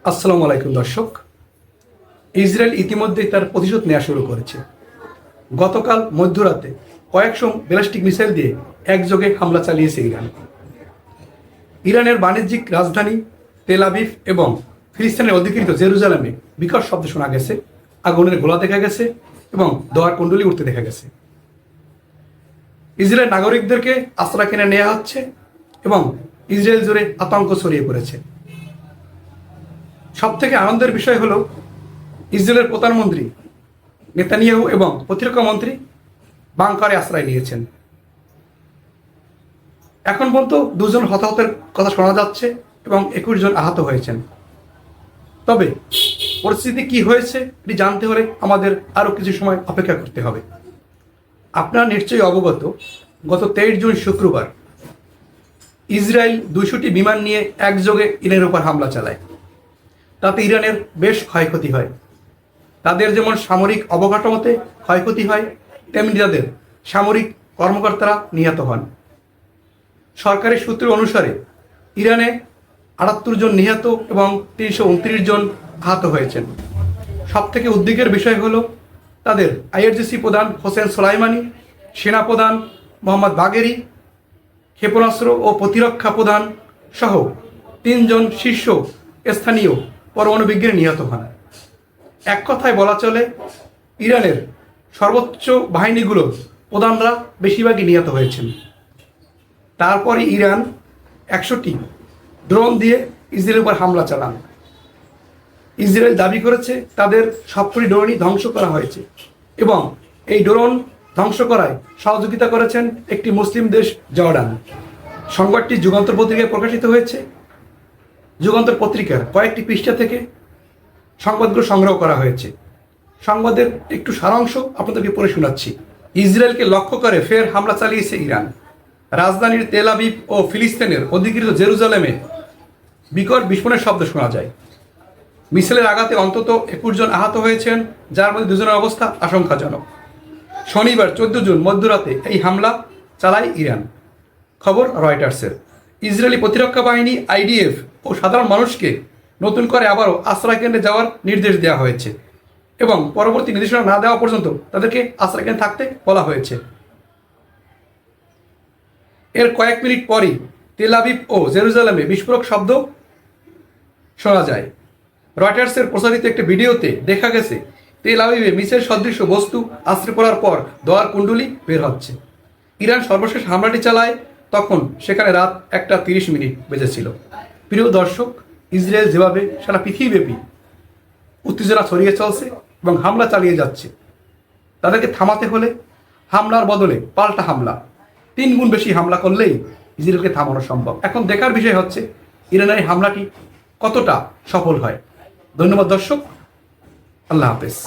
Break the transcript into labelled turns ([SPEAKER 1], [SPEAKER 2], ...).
[SPEAKER 1] আসসালামু আলাইকুম দর্শক। ইসরায়েল ইতিমধ্যেই তার প্রতিশোধ নেওয়া শুরু করেছে। গতকাল মধ্যরাতে কয়েকশো ব্যালিস্টিক মিসাইল দিয়ে একযোগে হামলা চালিয়েছে ইরান। ইরানের বাণিজ্যিক রাজধানী তেল আবিব এবং ফিলিস্তিনের অধিকৃত জেরুজালেমে বিকট শব্দ শোনা গেছে, আগুনের গোলা দেখা গেছে এবং দোয়ার কুণ্ডলি উঠতে দেখা গেছে। ইসরায়েল নাগরিকদেরকে আশ্রয় কিনে নেওয়া হচ্ছে এবং ইসরায়েল জুড়ে আতঙ্ক ছড়িয়ে পড়েছে। সবথেকে আনন্দের বিষয় হলো ইসরায়েলের প্রধানমন্ত্রী নেতানিয়াহু এবং প্রতিরক্ষা মন্ত্রী বাংকারে আশ্রয় নিয়েছেন। এখন পর্যন্ত 2 জন হতাহতের কথা শোনা যাচ্ছে এবং 21 জন আহত হয়েছেন। তবে পরিস্থিতি কি হয়েছে এটি জানতে হলে আমাদের আরও কিছু সময় অপেক্ষা করতে হবে। আপনারা নিশ্চয়ই অবগত, গত 23 জুন শুক্রবার ইসরায়েল 200টি বিমান নিয়ে একযোগে ইরানের উপর হামলা চালায়। তাতে ইরানের বেশ ক্ষয়ক্ষতি হয়। তাদের যেমন সামরিক অবকাঠামোতে ক্ষয়ক্ষতি হয়, তেমনি তাদের সামরিক কর্মকর্তারা নিহত হন। সরকারি সূত্র অনুসারে ইরানে 78 জন নিহত এবং 329 জন আহত হয়েছেন। সবথেকে উদ্বেগের বিষয় হলো তাদের আইআরজিসি প্রধান হোসেন সোলাইমানি, সেনাপ্রধান মোহাম্মদ বাগেরি, ক্ষেপণাস্ত্র ও প্রতিরক্ষা প্রধান সহ 3 জন শীর্ষ স্থানীয় পরমাণু বিজ্ঞানী নিহত হন। এক কথায় বলা চলে, ইরানের সর্বোচ্চ বাহিনীগুলোর প্রধানরা বেশিরভাগই নিহত হয়েছেন। তারপরে ইরান 100টি ড্রোন দিয়ে ইসরায়েলের উপর হামলা চালান। ইসরায়েল দাবি করেছে তাদের সবকটি ড্রোনই ধ্বংস করা হয়েছে এবং এই ড্রোন ধ্বংস করায় সহযোগিতা করেছেন একটি মুসলিম দেশ জর্ডান। সংবাদটি যুগান্তর পত্রিকায় প্রকাশিত হয়েছে। যুগান্তর পত্রিকার কয়েকটি পৃষ্ঠা থেকে সংবাদগুলো সংগ্রহ করা হয়েছে। সংবাদের একটু সারাংশ আপনাদেরকে পড়ে শোনাচ্ছি। ইসরায়েলকে লক্ষ্য করে ফের হামলা চালিয়েছে ইরান। রাজধানীর তেল আবিব ও ফিলিস্তিনের অধিকৃত জেরুজালেমে বিকট বিস্ফোরণের শব্দ শোনা যায়। মিসাইলের আঘাতে অন্তত 21 জন আহত হয়েছেন, যার মধ্যে 2 জনের অবস্থা আশঙ্কাজনক। শনিবার 14 জুন মধ্যরাতে এই হামলা চালায় ইরান। খবর রয়টার্সের। ইসরায়েলি প্রতিরক্ষা বাহিনী আইডিএফ ও সাধারণ মানুষকে নতুন করে আবারও আশ্রয় কেন্দ্রে যাওয়ার নির্দেশ দেওয়া হয়েছে এবং পরবর্তী নির্দেশনা না দেওয়া পর্যন্ত তাদেরকে আশ্রয় কেন্দ্রে থাকতে বলা হয়েছে। এর কয়েক মিনিট পরই তেল আবিব ও জেরুজালেমে বিস্ফোরক শব্দ শোনা যায়। রয়টার্সের প্রচারিত একটি ভিডিওতে দেখা গেছে তেল আবিবে মিসাইল সদৃশ বস্তু আশ্রে পড়ার পর দোয়ার কুণ্ডলি বের হচ্ছে। ইরান সর্বশেষ হামলাটি চালায় তখন সেখানে রাত 1:30 বেজেছিল। প্রিয় দর্শক, ইসরায়েল যেভাবে সারা পৃথিবীব্যাপী উত্তেজনা ছড়িয়ে চলছে এবং হামলা চালিয়ে যাচ্ছে, তাদেরকে থামাতে হলে হামলার বদলে পাল্টা হামলা 3 গুণ বেশি হামলা করলেই ইসরায়েলকে থামানো সম্ভব। এখন দেখার বিষয় হচ্ছে ইরানের হামলাটি কতটা সফল হয়। ধন্যবাদ দর্শক, আল্লাহ হাফেজ।